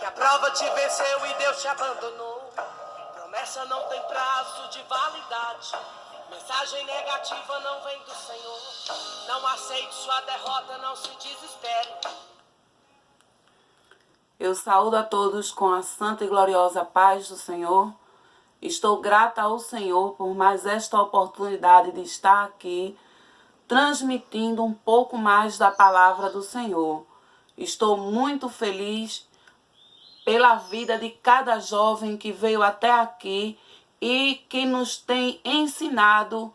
Que a prova te venceu e Deus te abandonou. Promessa não tem prazo de validade. Mensagem negativa não vem do Senhor. Não aceite sua derrota, não se desespere. Eu saúdo a todos com a santa e gloriosa paz do Senhor. Estou grata ao Senhor por mais esta oportunidade de estar aqui, transmitindo um pouco mais da palavra do Senhor. Estou muito feliz pela vida de cada jovem que veio até aqui e que nos tem ensinado,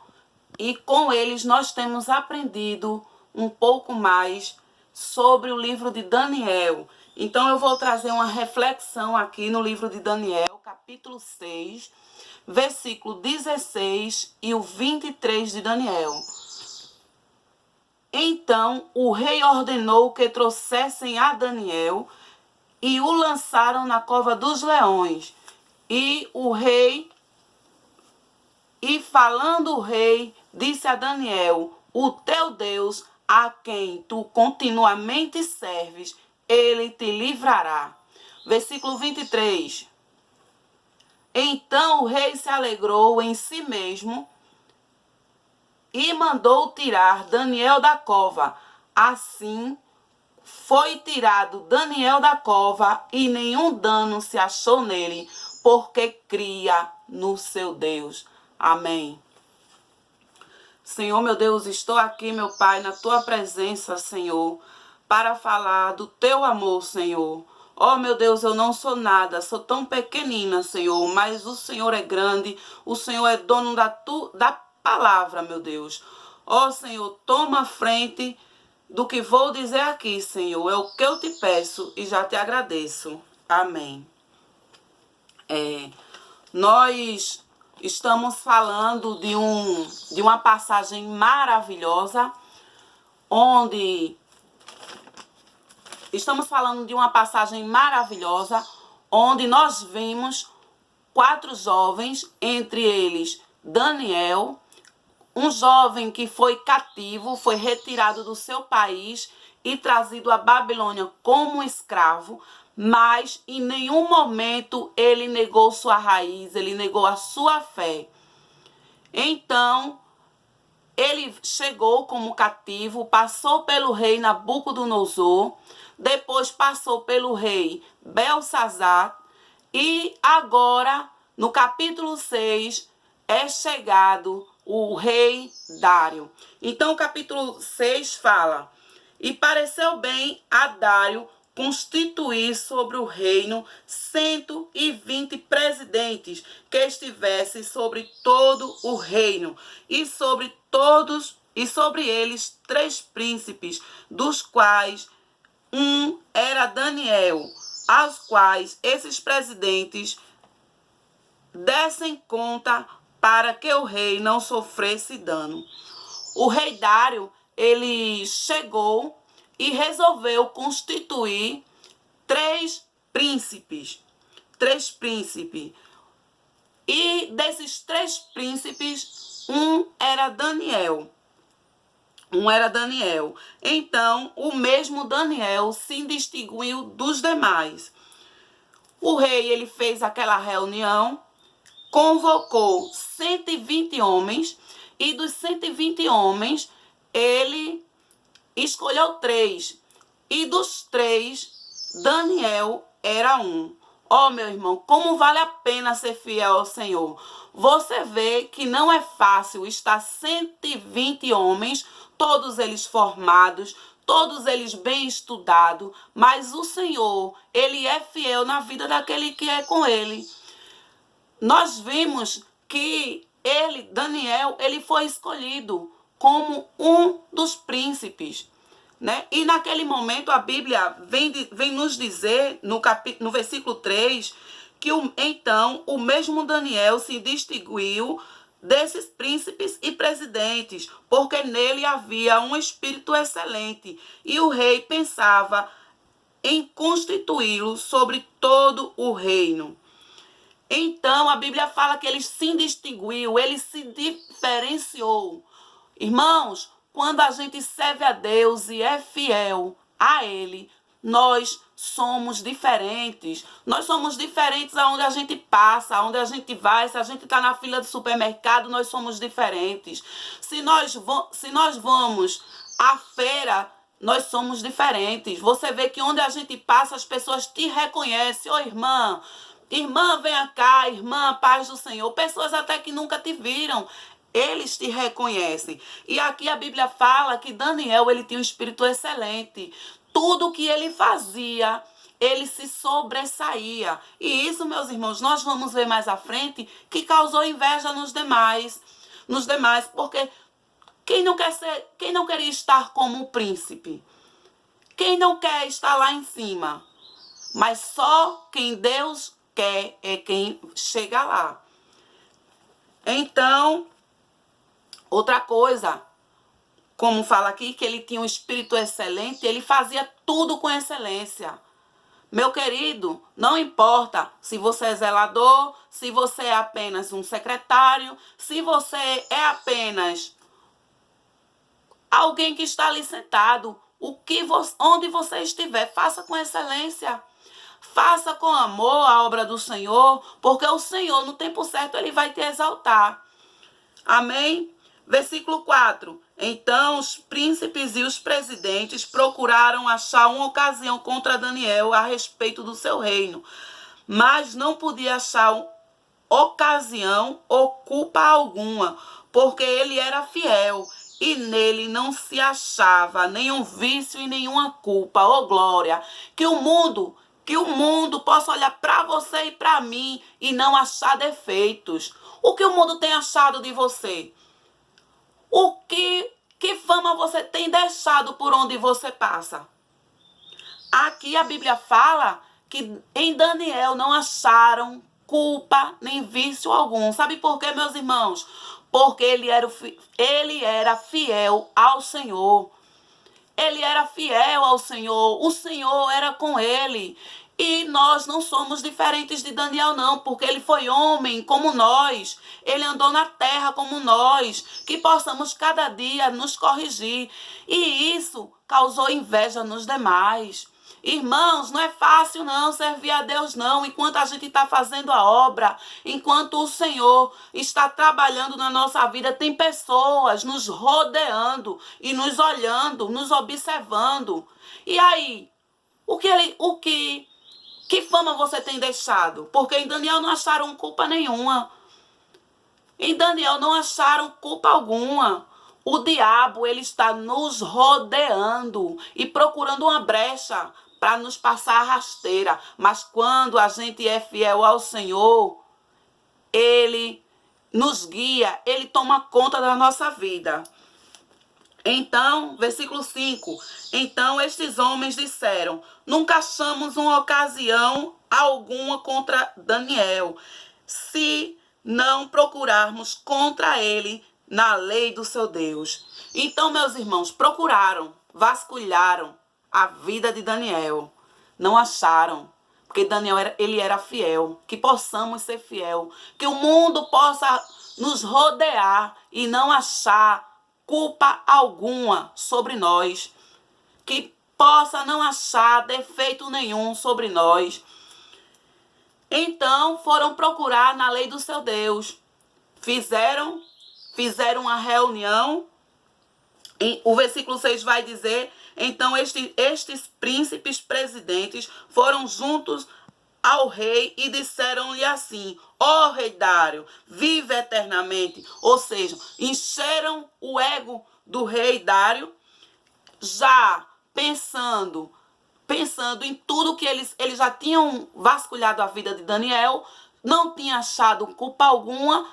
e com eles nós temos aprendido um pouco mais sobre o livro de Daniel. Então eu vou trazer uma reflexão aqui no livro de Daniel, capítulo 6, versículo 16 e o 23 de Daniel. Então o rei ordenou que trouxessem a Daniel e o lançaram na cova dos leões. E falando o rei, disse a Daniel: o teu Deus, a quem tu continuamente serves, ele te livrará. Versículo 23. Então o rei se alegrou em si mesmo e mandou tirar Daniel da cova. Assim foi tirado Daniel da cova e nenhum dano se achou nele, porque cria no seu Deus. Amém. Senhor, meu Deus, estou aqui, meu Pai, na tua presença, Senhor, para falar do teu amor, Senhor. Oh, meu Deus, eu não sou nada, sou tão pequenina, Senhor, mas o Senhor é grande, o Senhor é dono da palavra, meu Deus. Oh, Senhor, toma a frente do que vou dizer aqui, Senhor. É o que eu te peço e já te agradeço. Amém. Nós estamos falando de uma passagem maravilhosa, onde nós vimos 4 jovens, entre eles Daniel, um jovem que foi cativo, foi retirado do seu país e trazido à Babilônia como escravo, mas em nenhum momento ele negou sua raiz, ele negou a sua fé. Então, ele chegou como cativo, passou pelo rei Nabucodonosor, depois passou pelo rei Belsazar e agora, no capítulo 6, é chegado o rei Dário. Então, o capítulo 6 fala: e pareceu bem a Dário constituir sobre o reino 120 presidentes que estivessem sobre todo o reino, e sobre eles 3 príncipes, dos quais um era Daniel, aos quais esses presidentes dessem conta para que o rei não sofresse dano. O rei Dário, ele chegou e resolveu constituir 3 príncipes. E desses 3 príncipes, um era Daniel. Então, o mesmo Daniel se distinguiu dos demais. O rei, ele fez aquela reunião, convocou 120 homens, e dos 120 homens, ele escolheu 3. E dos 3, Daniel era um. Oh, meu irmão, como vale a pena ser fiel ao Senhor. Você vê que não é fácil estar 120 homens, todos eles formados, todos eles bem estudados, mas o Senhor, ele é fiel na vida daquele que é com ele. Nós vimos que Daniel, ele foi escolhido como um dos príncipes, né? E naquele momento a Bíblia vem nos dizer, no versículo 3, que então o mesmo Daniel se distinguiu desses príncipes e presidentes, porque nele havia um espírito excelente, e o rei pensava em constituí-lo sobre todo o reino. Então, a Bíblia fala que ele se distinguiu, ele se diferenciou. Irmãos, quando a gente serve a Deus e é fiel a Ele, nós somos diferentes. Nós somos diferentes aonde a gente passa, aonde a gente vai. Se a gente está na fila do supermercado, nós somos diferentes. Se nós vamos à feira, nós somos diferentes. Você vê que onde a gente passa, as pessoas te reconhecem. Ô, irmã, irmã, venha cá, irmã, paz do Senhor. Pessoas até que nunca te viram, eles te reconhecem. E aqui a Bíblia fala que Daniel, ele tinha um espírito excelente. Tudo que ele fazia, ele se sobressaía. E isso, meus irmãos, nós vamos ver mais à frente, que causou inveja nos demais. Porque quem não queria estar como o príncipe? Quem não quer estar lá em cima? Mas só quem Deus quer é quem chega lá. Então, outra coisa, como fala aqui, que ele tinha um espírito excelente, ele fazia tudo com excelência. Meu querido, não importa se você é zelador, se você é apenas um secretário, se você é apenas alguém que está ali sentado, onde você estiver, faça com excelência. Faça com amor a obra do Senhor, porque o Senhor, no tempo certo, ele vai te exaltar. Amém? Versículo 4. Então os príncipes e os presidentes procuraram achar uma ocasião contra Daniel a respeito do seu reino, mas não podia achar ocasião ou culpa alguma, porque ele era fiel e nele não se achava nenhum vício e nenhuma culpa. Oh, glória! Que o mundo possa olhar para você e para mim e não achar defeitos. O que o mundo tem achado de você? Que fama você tem deixado por onde você passa? Aqui a Bíblia fala que em Daniel não acharam culpa nem vício algum. Sabe por quê, meus irmãos? Porque ele era fiel ao Senhor. Ele era fiel ao Senhor. O Senhor era com ele. E nós não somos diferentes de Daniel, não, porque ele foi homem como nós. Ele andou na terra como nós. Que possamos cada dia nos corrigir. E isso causou inveja nos demais. Irmãos, não é fácil não servir a Deus não, enquanto a gente está fazendo a obra, enquanto o Senhor está trabalhando na nossa vida, tem pessoas nos rodeando e nos olhando, nos observando. E aí, que fama você tem deixado? Porque em Daniel não acharam culpa nenhuma. Em Daniel não acharam culpa alguma. O diabo, ele está nos rodeando e procurando uma brecha para nos passar a rasteira. Mas quando a gente é fiel ao Senhor, ele nos guia, ele toma conta da nossa vida. Então, versículo 5. Então estes homens disseram: nunca achamos uma ocasião alguma contra Daniel, se não procurarmos contra ele na lei do seu Deus. Então, meus irmãos, procuraram, vasculharam a vida de Daniel. Não acharam, porque Daniel ele era fiel. Que possamos ser fiel, que o mundo possa nos rodear e não achar culpa alguma sobre nós, que possa não achar defeito nenhum sobre nós. Então foram procurar na lei do seu Deus, fizeram uma reunião, e o versículo 6 vai dizer: então estes príncipes presidentes foram juntos ao rei e disseram-lhe assim: ó rei Dário, vive eternamente. Ou seja, encheram o ego do rei Dário, já pensando em tudo que eles já tinham vasculhado a vida de Daniel, não tinha achado culpa alguma.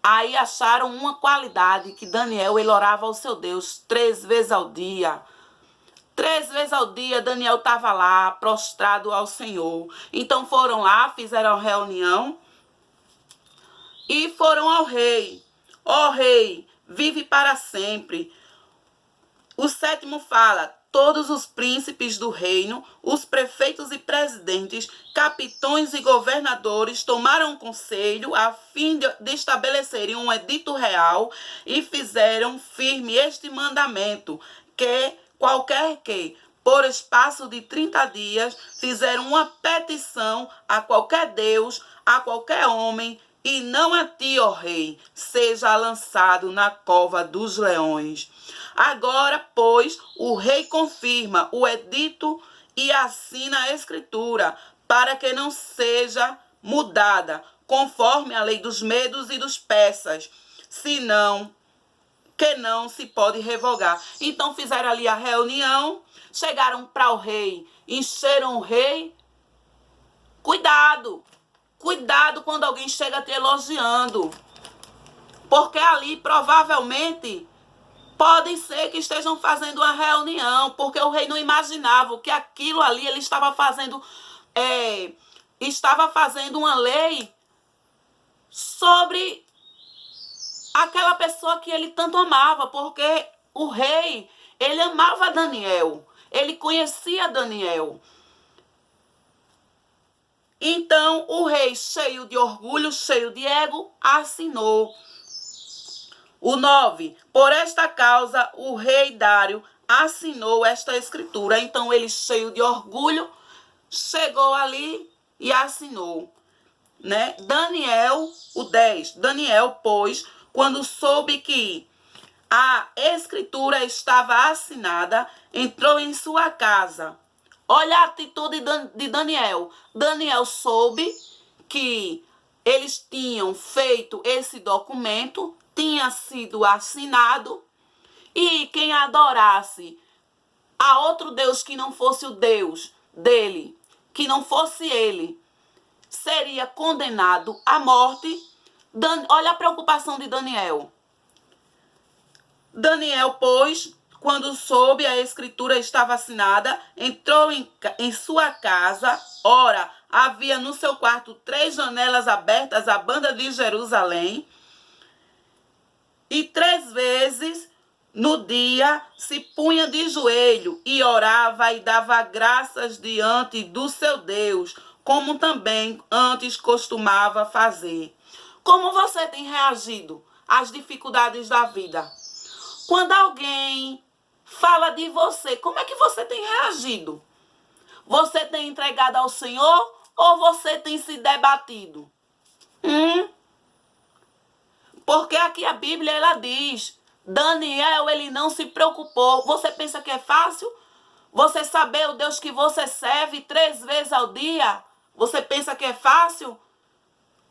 Aí acharam uma qualidade, que Daniel, ele orava ao seu Deus 3 vezes ao dia. 3 vezes ao dia Daniel estava lá, prostrado ao Senhor. Então foram lá, fizeram a reunião e foram ao rei. Ó rei, vive para sempre. O 7º fala: todos os príncipes do reino, os prefeitos e presidentes, capitões e governadores tomaram conselho a fim de estabelecerem um edito real e fizeram firme este mandamento, que qualquer que, por espaço de 30 dias, fizeram uma petição a qualquer Deus, a qualquer homem, e não a ti, ó rei, seja lançado na cova dos leões. Agora, pois, o rei confirma o edito e assina a escritura, para que não seja mudada, conforme a lei dos medos e dos persas, senão que não se pode revogar. Então fizeram ali a reunião, chegaram para o rei, encheram o rei. Cuidado, cuidado quando alguém chega te elogiando, porque ali provavelmente pode ser que estejam fazendo uma reunião, porque o rei não imaginava que aquilo ali ele estava fazendo uma lei sobre aquela pessoa que ele tanto amava, porque o rei, ele amava Daniel, ele conhecia Daniel. Então o rei, cheio de orgulho, cheio de ego, assinou. O 9, por esta causa o rei Dário assinou esta escritura. Então ele, cheio de orgulho, chegou ali e assinou, né? Daniel, o 10, Daniel, pois, quando soube que a escritura estava assinada, entrou em sua casa. Olha a atitude de Daniel. Daniel soube que eles tinham feito esse documento, tinha sido assinado, e quem adorasse a outro Deus que não fosse o Deus dele, que não fosse ele, seria condenado à morte. Olha a preocupação de Daniel. Daniel, pois, quando soube a escritura estava assinada, entrou em sua casa. Ora, havia no seu quarto 3 janelas abertas à banda de Jerusalém. E 3 vezes no dia se punha de joelho e orava e dava graças diante do seu Deus, como também antes costumava fazer. Como você tem reagido às dificuldades da vida? Quando alguém fala de você, como é que você tem reagido? Você tem entregado ao Senhor ou você tem se debatido? Porque aqui a Bíblia, ela diz, Daniel, ele não se preocupou. Você pensa que é fácil? Você saber o Deus que você serve 3 vezes ao dia? Você pensa que é fácil?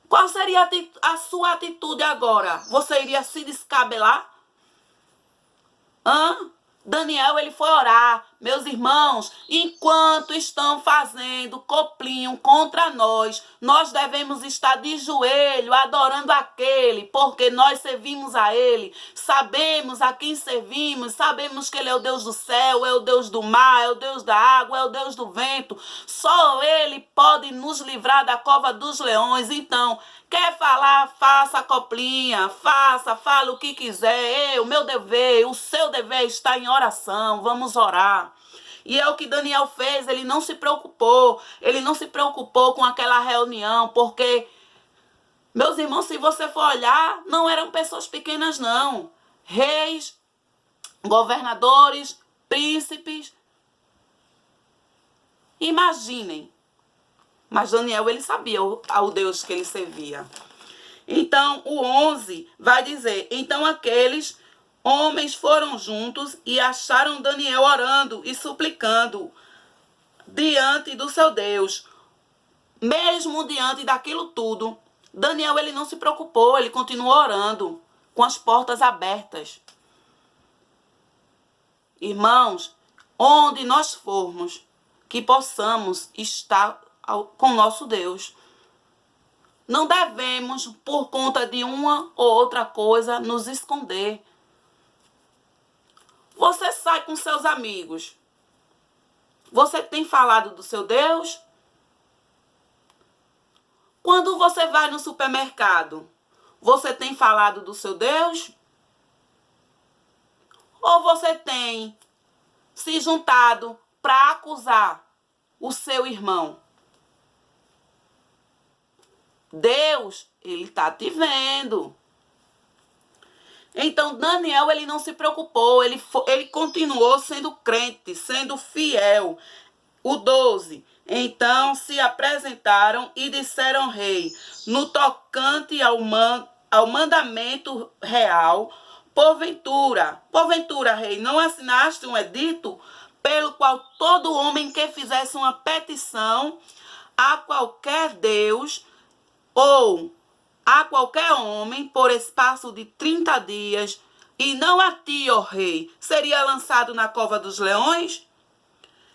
Qual seria a sua atitude agora? Você iria se descabelar? Daniel, ele foi orar. Meus irmãos, enquanto estão fazendo coplinho contra nós, nós devemos estar de joelho, adorando aquele, porque nós servimos a ele, sabemos a quem servimos, sabemos que ele é o Deus do céu, é o Deus do mar, é o Deus da água, é o Deus do vento. Só ele pode nos livrar da cova dos leões. Então, quer falar, faça a coplinha, fala o que quiser. O meu dever, o seu dever está em oração, vamos orar. E é o que Daniel fez, ele não se preocupou com aquela reunião, porque, meus irmãos, se você for olhar, não eram pessoas pequenas não. Reis, governadores, príncipes. Imaginem. Mas Daniel, ele sabia ao Deus que ele servia. Então, o 11 vai dizer, então aqueles homens foram juntos e acharam Daniel orando e suplicando diante do seu Deus. Mesmo diante daquilo tudo, Daniel, ele não se preocupou, ele continuou orando com as portas abertas. Irmãos, onde nós formos, que possamos estar com nosso Deus. Não devemos, por conta de uma ou outra coisa, nos esconder. Você sai com seus amigos. Você tem falado do seu Deus? Quando você vai no supermercado, você tem falado do seu Deus? Ou você tem se juntado para acusar o seu irmão? Deus, ele está te vendo. Então Daniel, ele não se preocupou, ele continuou sendo crente, sendo fiel. O 12. Então se apresentaram e disseram ao rei, no tocante ao mandamento real, porventura, rei, não assinaste um edito pelo qual todo homem que fizesse uma petição a qualquer Deus ou a qualquer homem por espaço de 30 dias, e não a ti, ó rei, seria lançado na cova dos leões?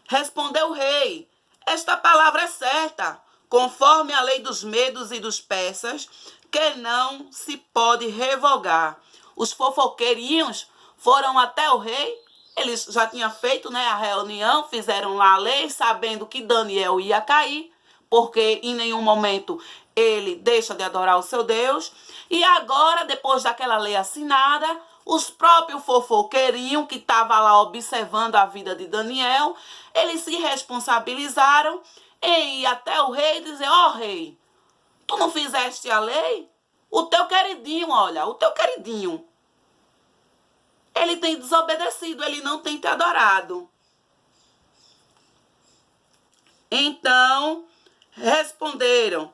Respondeu o rei, esta palavra é certa, conforme a lei dos medos e dos persas, que não se pode revogar. Os fofoqueirinhos foram até o rei, eles já tinham feito, né, a reunião, fizeram lá a lei, sabendo que Daniel ia cair, porque em nenhum momento ele deixa de adorar o seu Deus. E agora, depois daquela lei assinada, os próprios fofoqueirinhos que estavam lá observando a vida de Daniel, eles se responsabilizaram em ir até o rei e dizer, ó rei, tu não fizeste a lei? O teu queridinho, olha, o teu queridinho, ele tem desobedecido, ele não tem te adorado. Então responderam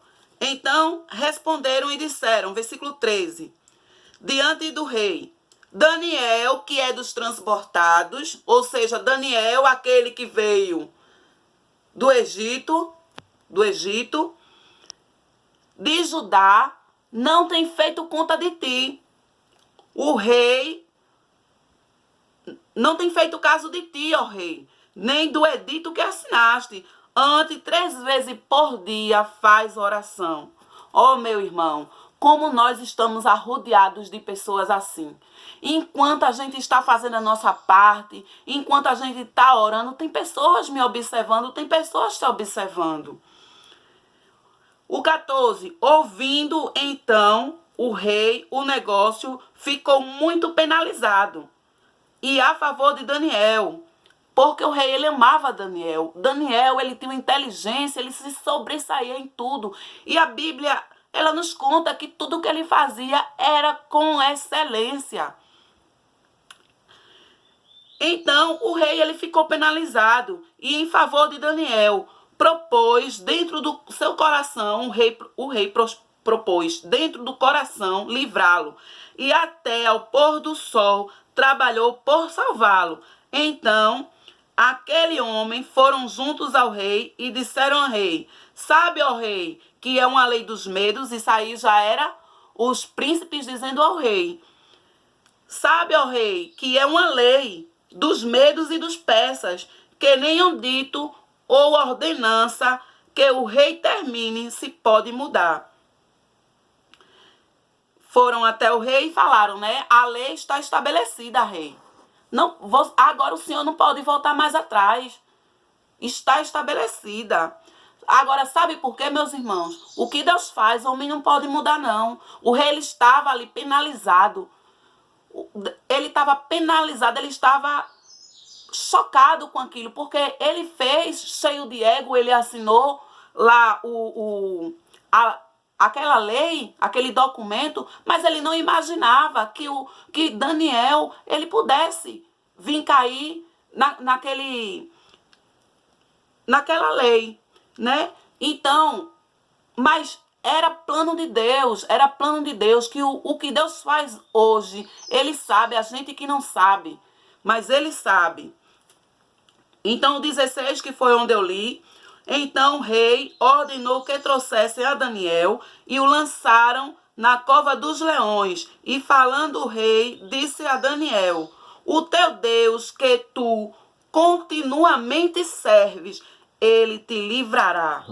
e disseram, versículo 13, diante do rei, Daniel, que é dos transportados, ou seja, Daniel, aquele que veio do Egito, de Judá, não tem feito conta de ti. O rei não tem feito caso de ti, ó rei, nem do edito que assinaste. Antes, 3 vezes por dia faz oração. Ó meu irmão, como nós estamos arrodeados de pessoas assim. Enquanto a gente está fazendo a nossa parte, enquanto a gente está orando, tem pessoas me observando, tem pessoas te observando. O 14, ouvindo então o rei, o negócio ficou muito penalizado. E a favor de Daniel, porque o rei, ele amava Daniel. Daniel, ele tinha inteligência, ele se sobressaía em tudo. E a Bíblia, ela nos conta que tudo que ele fazia era com excelência. Então, o rei, ele ficou penalizado. E em favor de Daniel, propôs dentro do seu coração, o rei propôs dentro do coração livrá-lo. E até ao pôr do sol, trabalhou por salvá-lo. Então, aquele homem foram juntos ao rei e disseram ao rei, sabe, ó rei, que é uma lei dos medos, isso aí já era os príncipes dizendo ao rei, sabe, ó rei, que é uma lei dos medos e dos persas, que nenhum dito ou ordenança que o rei termine se pode mudar. Foram até o rei e falaram, né, a lei está estabelecida, rei. Não, agora o senhor não pode voltar mais atrás. Está estabelecida. Agora, sabe por quê, meus irmãos? O que Deus faz, o homem não pode mudar, não. O rei, ele estava ali penalizado. Ele estava penalizado, ele estava chocado com aquilo, porque ele fez, cheio de ego, ele assinou lá aquela lei, aquele documento, mas ele não imaginava que Daniel, ele pudesse vir cair naquela lei, né? Então, mas era plano de Deus, que o que Deus faz hoje, ele sabe, a gente que não sabe, mas ele sabe. Então, o 16, que foi onde eu li, então o rei ordenou que trouxessem a Daniel e o lançaram na cova dos leões. E falando o rei, disse a Daniel, o teu Deus que tu continuamente serves, ele te livrará.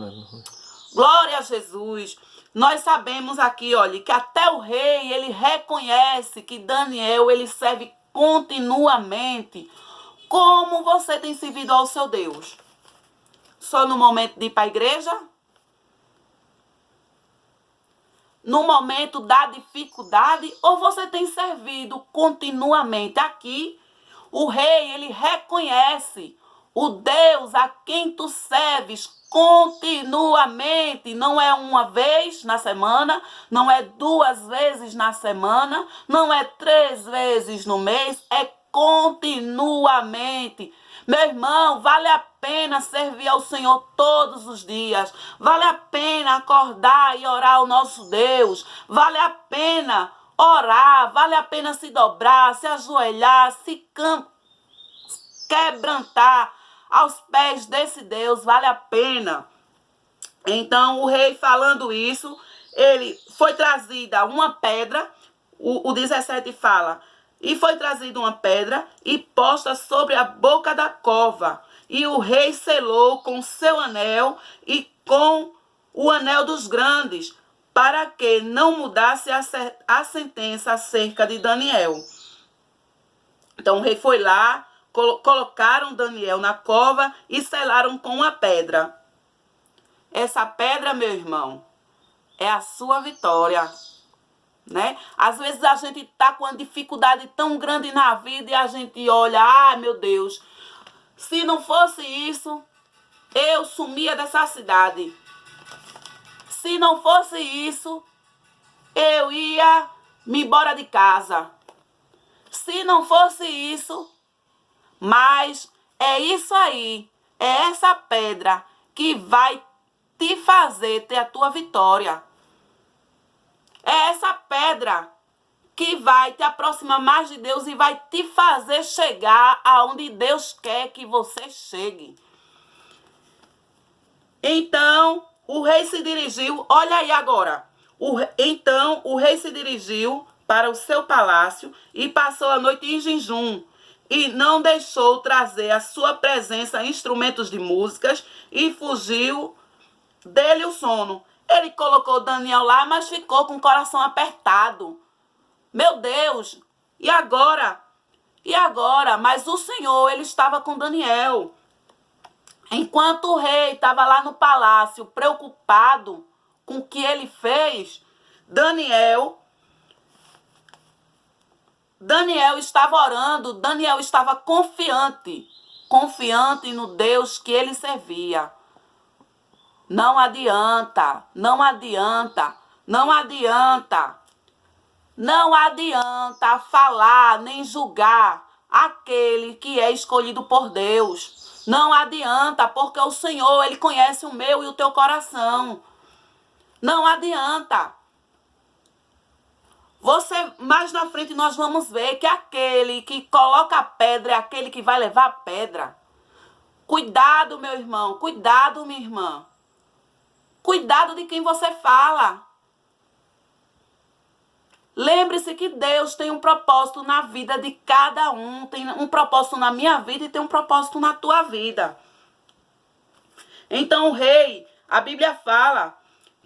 Glória a Jesus. Nós sabemos aqui, olha, que até o rei, ele reconhece que Daniel, ele serve continuamente. Como você tem servido ao seu Deus? Só no momento de ir para a igreja? No momento da dificuldade? Ou você tem servido continuamente? Aqui, o rei, ele reconhece o Deus a quem tu serves continuamente, não é uma vez na semana, não é 2 vezes na semana, não é 3 vezes no mês, é continuamente. Meu irmão, vale a pena servir ao Senhor todos os dias. Vale a pena acordar e orar ao nosso Deus. Vale a pena orar, vale a pena se dobrar, se ajoelhar, se quebrantar aos pés desse Deus, vale a pena. Então, o rei falando isso, ele foi trazida uma pedra, o 17 fala, e foi trazida uma pedra e posta sobre a boca da cova. E o rei selou com seu anel e com o anel dos grandes, para que não mudasse a sentença acerca de Daniel. Então o rei foi lá, colocaram Daniel na cova e selaram com uma pedra. Essa pedra, meu irmão, é a sua vitória. Né? Às vezes a gente está com uma dificuldade tão grande na vida e a gente olha, meu Deus, se não fosse isso, eu sumia dessa cidade. Se não fosse isso, eu ia me embora de casa. Se não fosse isso, mas é isso aí, é essa pedra que vai te fazer ter a tua vitória. É essa pedra que vai te aproximar mais de Deus e vai te fazer chegar aonde Deus quer que você chegue. Então, o rei se dirigiu, olha aí agora. Então, o rei se dirigiu para o seu palácio e passou a noite em jejum. E não deixou trazer à sua presença instrumentos de músicas e fugiu dele o sono. Ele colocou Daniel lá, mas ficou com o coração apertado. Meu Deus, e agora? E agora? Mas o Senhor, ele estava com Daniel. Enquanto o rei estava lá no palácio, preocupado com o que ele fez, Daniel estava orando, Daniel estava confiante no Deus que ele servia. Não adianta, não adianta, não adianta. Não adianta falar nem julgar aquele que é escolhido por Deus. Não adianta, porque o Senhor, ele conhece o meu e o teu coração. Não adianta. Mais na frente nós vamos ver que aquele que coloca a pedra é aquele que vai levar a pedra. Cuidado, meu irmão, cuidado, minha irmã. Cuidado de quem você fala. Lembre-se que Deus tem um propósito na vida de cada um. Tem um propósito na minha vida e tem um propósito na tua vida. Então o rei, a Bíblia fala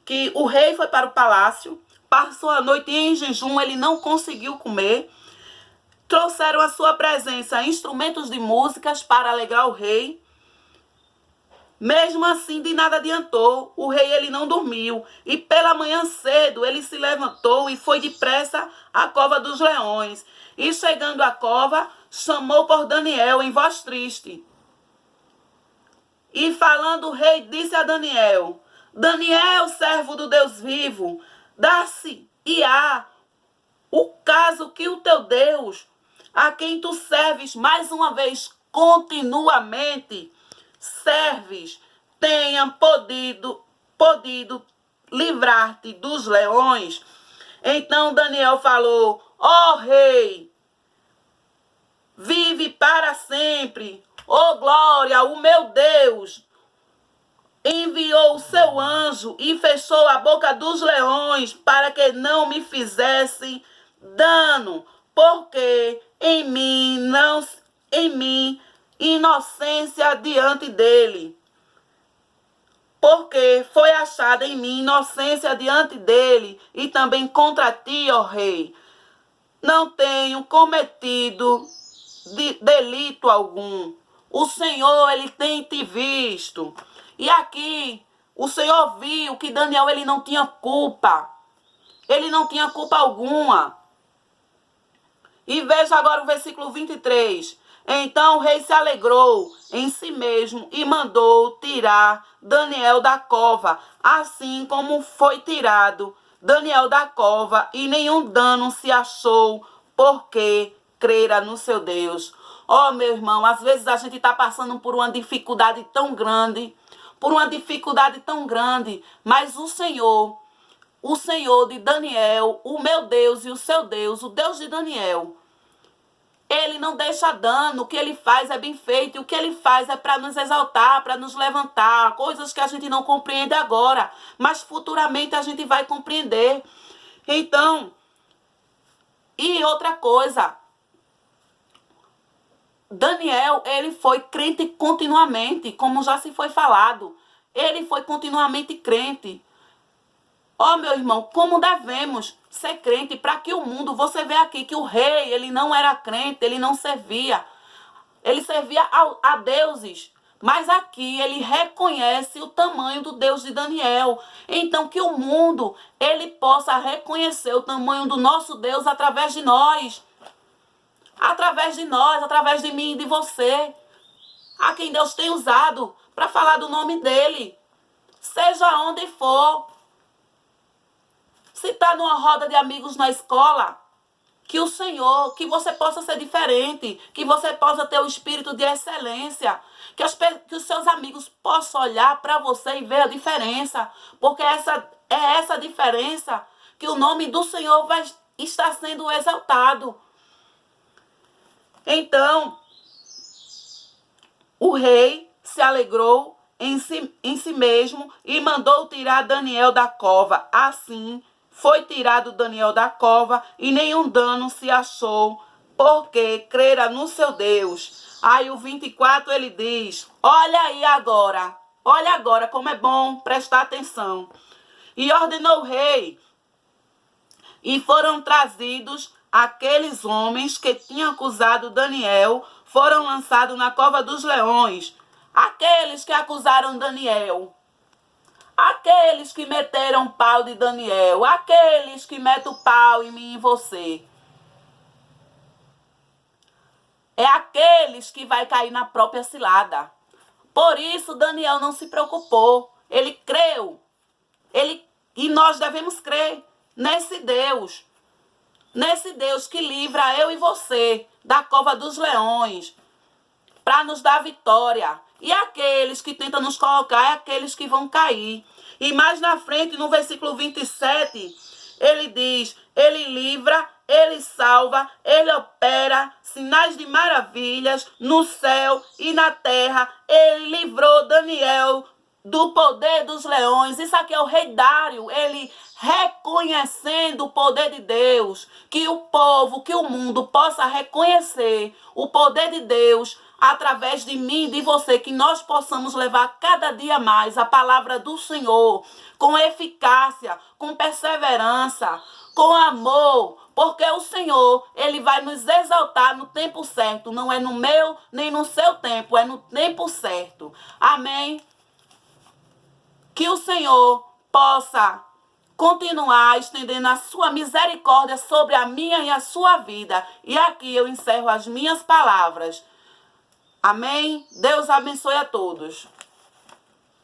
que o rei foi para o palácio, passou a noite em jejum, ele não conseguiu comer. Trouxeram à sua presença instrumentos de músicas para alegrar o rei. Mesmo assim, de nada adiantou. O rei, ele não dormiu. E pela manhã cedo, ele se levantou e foi depressa à cova dos leões. E chegando à cova, chamou por Daniel em voz triste. E falando, o rei disse a Daniel: Daniel, servo do Deus vivo, dá-se-á o caso que o teu Deus, a quem tu serves mais uma vez continuamente, serves, tenha podido livrar-te dos leões. Então Daniel falou: ó rei, vive para sempre. Ó glória, o meu Deus enviou o seu anjo e fechou a boca dos leões para que não me fizessem dano, porque em mim inocência diante dele. Porque foi achada em mim inocência diante dele, e também contra ti, ó rei, não tenho cometido delito algum. O Senhor, ele tem te visto. E aqui, o Senhor viu que Daniel, ele não tinha culpa. Ele não tinha culpa alguma. E veja agora o versículo 23. Então o rei se alegrou em si mesmo e mandou tirar Daniel da cova, assim como foi tirado Daniel da cova, e nenhum dano se achou, porque crera no seu Deus. Ó, meu irmão, às vezes a gente está passando por uma dificuldade tão grande, mas o Senhor de Daniel, o meu Deus e o seu Deus, o Deus de Daniel, Ele não deixa dano, o que Ele faz é bem feito, e o que Ele faz é para nos exaltar, para nos levantar, coisas que a gente não compreende agora, mas futuramente a gente vai compreender. Então, e outra coisa, Daniel, ele foi crente continuamente, como já se foi falado. Ele foi continuamente crente. Ó, meu irmão, como devemos ser crente para que o mundo... Você vê aqui que o rei, ele não era crente, ele não servia. Ele servia a deuses. Mas aqui ele reconhece o tamanho do Deus de Daniel. Então que o mundo, ele possa reconhecer o tamanho do nosso Deus através de nós. Através de nós, através de mim e de você. A quem Deus tem usado para falar do nome dele. Seja onde for. Se está numa roda de amigos na escola, que o Senhor, que você possa ser diferente, que você possa ter o espírito de excelência, que os seus amigos possam olhar para você e ver a diferença, porque essa diferença que o nome do Senhor vai estar sendo exaltado. Então, o rei se alegrou em si mesmo e mandou tirar Daniel da cova. Assim, foi tirado Daniel da cova e nenhum dano se achou, porque crera no seu Deus. Aí o 24 ele diz, olha agora como é bom prestar atenção. E ordenou o rei, e foram trazidos aqueles homens que tinham acusado Daniel, foram lançados na cova dos leões. Aqueles que acusaram Daniel. Aqueles que meteram pau de Daniel. Aqueles que metem o pau em mim e em você. É aqueles que vai cair na própria cilada. Por isso Daniel não se preocupou. Ele creu. E nós devemos crer nesse Deus. Nesse Deus que livra eu e você da cova dos leões, para nos dar vitória. E aqueles que tentam nos colocar, é aqueles que vão cair. E mais na frente, no versículo 27, ele diz, ele livra, ele salva, ele opera sinais de maravilhas no céu e na terra. Ele livrou Daniel do poder dos leões. Isso aqui é o rei Dário, ele reconhecendo o poder de Deus, que o povo, que o mundo possa reconhecer o poder de Deus através de mim e de você, que nós possamos levar cada dia mais a palavra do Senhor com eficácia, com perseverança, com amor, porque o Senhor, ele vai nos exaltar no tempo certo, não é no meu nem no seu tempo, é no tempo certo. Amém? Que o Senhor possa continuar estendendo a sua misericórdia sobre a minha e a sua vida. E aqui eu encerro as minhas palavras. Amém? Deus abençoe a todos.